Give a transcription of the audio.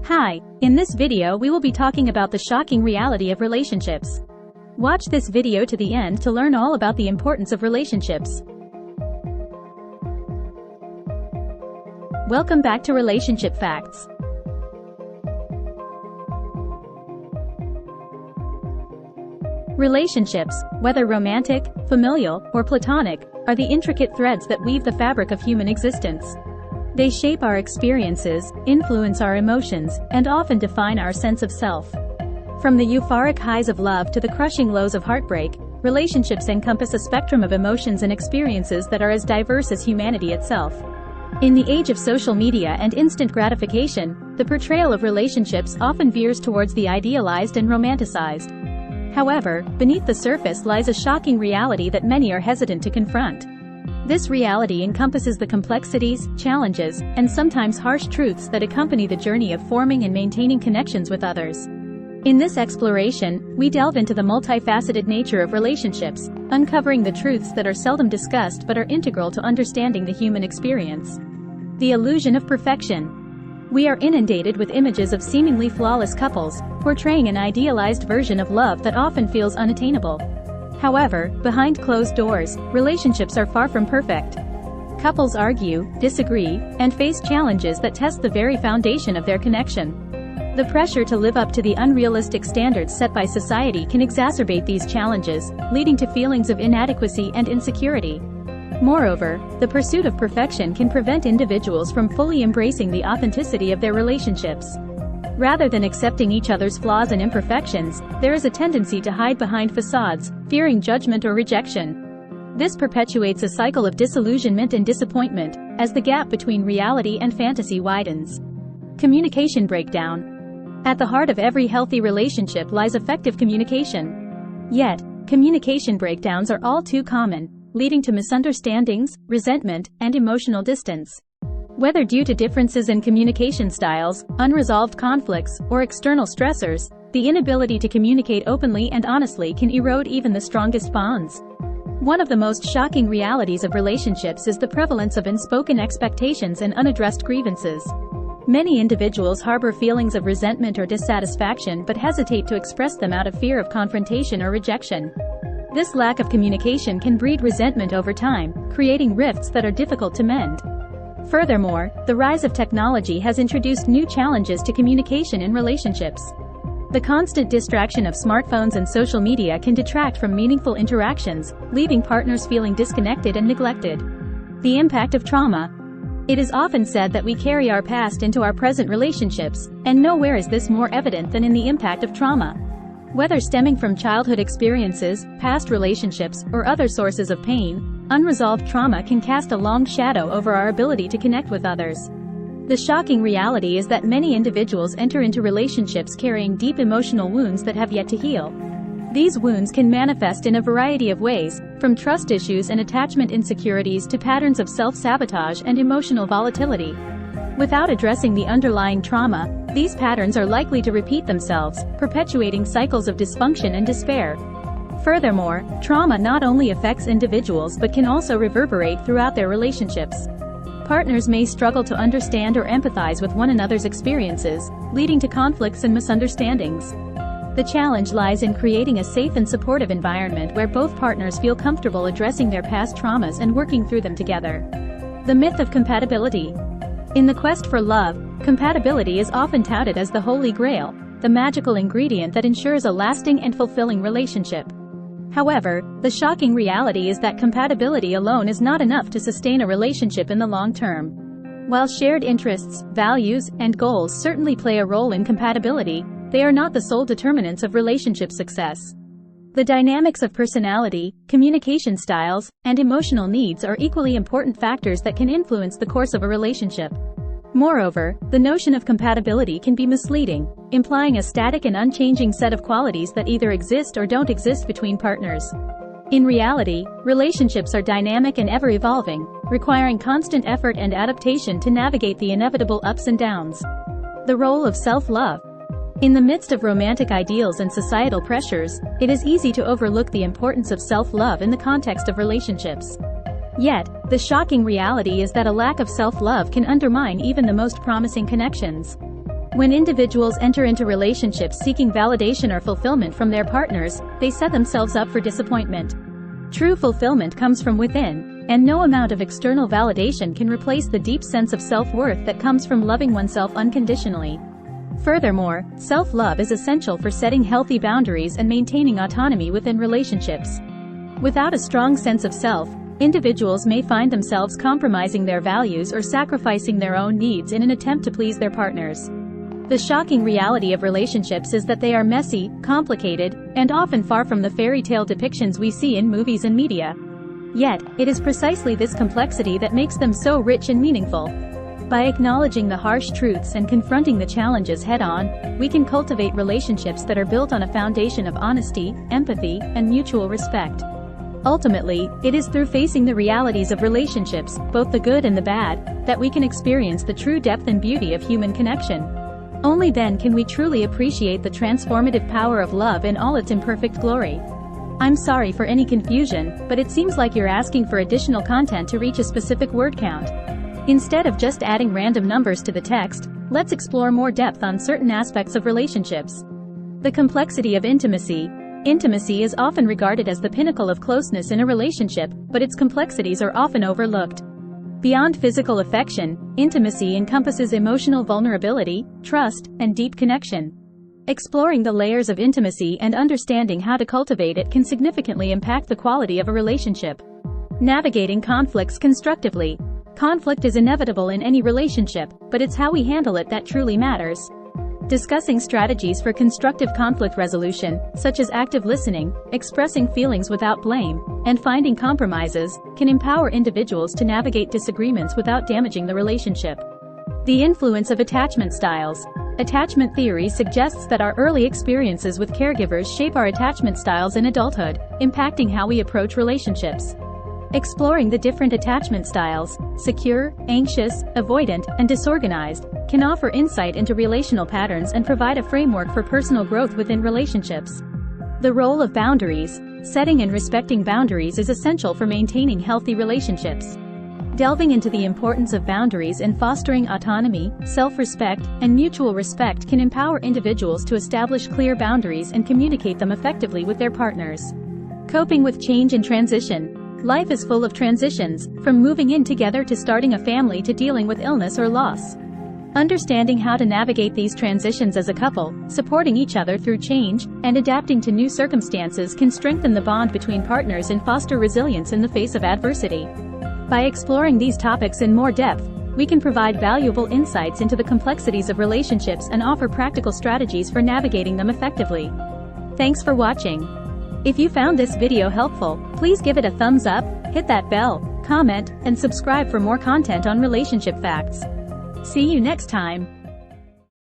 Hi, in this video we will be talking about the shocking reality of relationships. Watch this video to the end to learn all about the importance of relationships. Welcome back to Relationship Facts. Relationships, whether romantic, familial, or platonic, are the intricate threads that weave the fabric of human existence. They shape our experiences, influence our emotions, and often define our sense of self. From the euphoric highs of love to the crushing lows of heartbreak, relationships encompass a spectrum of emotions and experiences that are as diverse as humanity itself. In the age of social media and instant gratification, the portrayal of relationships often veers towards the idealized and romanticized. However, beneath the surface lies a shocking reality that many are hesitant to confront. This reality encompasses the complexities, challenges, and sometimes harsh truths that accompany the journey of forming and maintaining connections with others. In this exploration, we delve into the multifaceted nature of relationships, uncovering the truths that are seldom discussed but are integral to understanding the human experience. The illusion of perfection. We are inundated with images of seemingly flawless couples, portraying an idealized version of love that often feels unattainable. However, behind closed doors, relationships are far from perfect. Couples argue, disagree, and face challenges that test the very foundation of their connection. The pressure to live up to the unrealistic standards set by society can exacerbate these challenges, leading to feelings of inadequacy and insecurity. Moreover, the pursuit of perfection can prevent individuals from fully embracing the authenticity of their relationships. Rather than accepting each other's flaws and imperfections, there is a tendency to hide behind facades, fearing judgment or rejection. This perpetuates a cycle of disillusionment and disappointment, as the gap between reality and fantasy widens. Communication breakdown. At the heart of every healthy relationship lies effective communication. Yet, communication breakdowns are all too common, leading to misunderstandings, resentment, and emotional distance. Whether due to differences in communication styles, unresolved conflicts, or external stressors, the inability to communicate openly and honestly can erode even the strongest bonds. One of the most shocking realities of relationships is the prevalence of unspoken expectations and unaddressed grievances. Many individuals harbor feelings of resentment or dissatisfaction but hesitate to express them out of fear of confrontation or rejection. This lack of communication can breed resentment over time, creating rifts that are difficult to mend. Furthermore, the rise of technology has introduced new challenges to communication in relationships. The constant distraction of smartphones and social media can detract from meaningful interactions, leaving partners feeling disconnected and neglected. The impact of trauma. It is often said that we carry our past into our present relationships, and nowhere is this more evident than in the impact of trauma. Whether stemming from childhood experiences, past relationships, or other sources of pain, unresolved trauma can cast a long shadow over our ability to connect with others. The shocking reality is that many individuals enter into relationships carrying deep emotional wounds that have yet to heal. These wounds can manifest in a variety of ways, from trust issues and attachment insecurities to patterns of self-sabotage and emotional volatility. Without addressing the underlying trauma, these patterns are likely to repeat themselves, perpetuating cycles of dysfunction and despair. Furthermore, trauma not only affects individuals but can also reverberate throughout their relationships. Partners may struggle to understand or empathize with one another's experiences, leading to conflicts and misunderstandings. The challenge lies in creating a safe and supportive environment where both partners feel comfortable addressing their past traumas and working through them together. The myth of compatibility. In the quest for love, compatibility is often touted as the holy grail, the magical ingredient that ensures a lasting and fulfilling relationship. However, the shocking reality is that compatibility alone is not enough to sustain a relationship in the long term. While shared interests, values, and goals certainly play a role in compatibility, they are not the sole determinants of relationship success. The dynamics of personality, communication styles, and emotional needs are equally important factors that can influence the course of a relationship. Moreover, the notion of compatibility can be misleading, implying a static and unchanging set of qualities that either exist or don't exist between partners. In reality, relationships are dynamic and ever-evolving, requiring constant effort and adaptation to navigate the inevitable ups and downs. The role of self-love. In the midst of romantic ideals and societal pressures, it is easy to overlook the importance of self-love in the context of relationships. Yet, the shocking reality is that a lack of self-love can undermine even the most promising connections. When individuals enter into relationships seeking validation or fulfillment from their partners, they set themselves up for disappointment. True fulfillment comes from within, and no amount of external validation can replace the deep sense of self-worth that comes from loving oneself unconditionally. Furthermore, self-love is essential for setting healthy boundaries and maintaining autonomy within relationships. Without a strong sense of self, individuals may find themselves compromising their values or sacrificing their own needs in an attempt to please their partners. The shocking reality of relationships is that they are messy, complicated, and often far from the fairy tale depictions we see in movies and media. Yet, it is precisely this complexity that makes them so rich and meaningful. By acknowledging the harsh truths and confronting the challenges head-on, we can cultivate relationships that are built on a foundation of honesty, empathy, and mutual respect. Ultimately, it is through facing the realities of relationships, both the good and the bad, that we can experience the true depth and beauty of human connection. Only then can we truly appreciate the transformative power of love in all its imperfect glory. I'm sorry for any confusion, but it seems like you're asking for additional content to reach a specific word count. Instead of just adding random numbers to the text, let's explore more depth on certain aspects of relationships. The complexity of intimacy. Intimacy is often regarded as the pinnacle of closeness in a relationship, but its complexities are often overlooked. Beyond physical affection, intimacy encompasses emotional vulnerability, trust, and deep connection. Exploring the layers of intimacy and understanding how to cultivate it can significantly impact the quality of a relationship. Navigating conflicts constructively. Conflict is inevitable in any relationship, but it's how we handle it that truly matters. Discussing strategies for constructive conflict resolution, such as active listening, expressing feelings without blame, and finding compromises, can empower individuals to navigate disagreements without damaging the relationship. The influence of attachment styles. Attachment theory suggests that our early experiences with caregivers shape our attachment styles in adulthood, impacting how we approach relationships. Exploring the different attachment styles, secure, anxious, avoidant, and disorganized, can offer insight into relational patterns and provide a framework for personal growth within relationships. The role of boundaries. Setting and respecting boundaries is essential for maintaining healthy relationships. Delving into the importance of boundaries in fostering autonomy, self-respect, and mutual respect can empower individuals to establish clear boundaries and communicate them effectively with their partners. Coping with change and transition. Life is full of transitions, from moving in together to starting a family to dealing with illness or loss. Understanding how to navigate these transitions as a couple, supporting each other through change, and adapting to new circumstances can strengthen the bond between partners and foster resilience in the face of adversity. By exploring these topics in more depth, we can provide valuable insights into the complexities of relationships and offer practical strategies for navigating them effectively. Thanks for watching. If you found this video helpful, please give it a thumbs up, hit that bell, comment, and subscribe for more content on relationship facts. See you next time.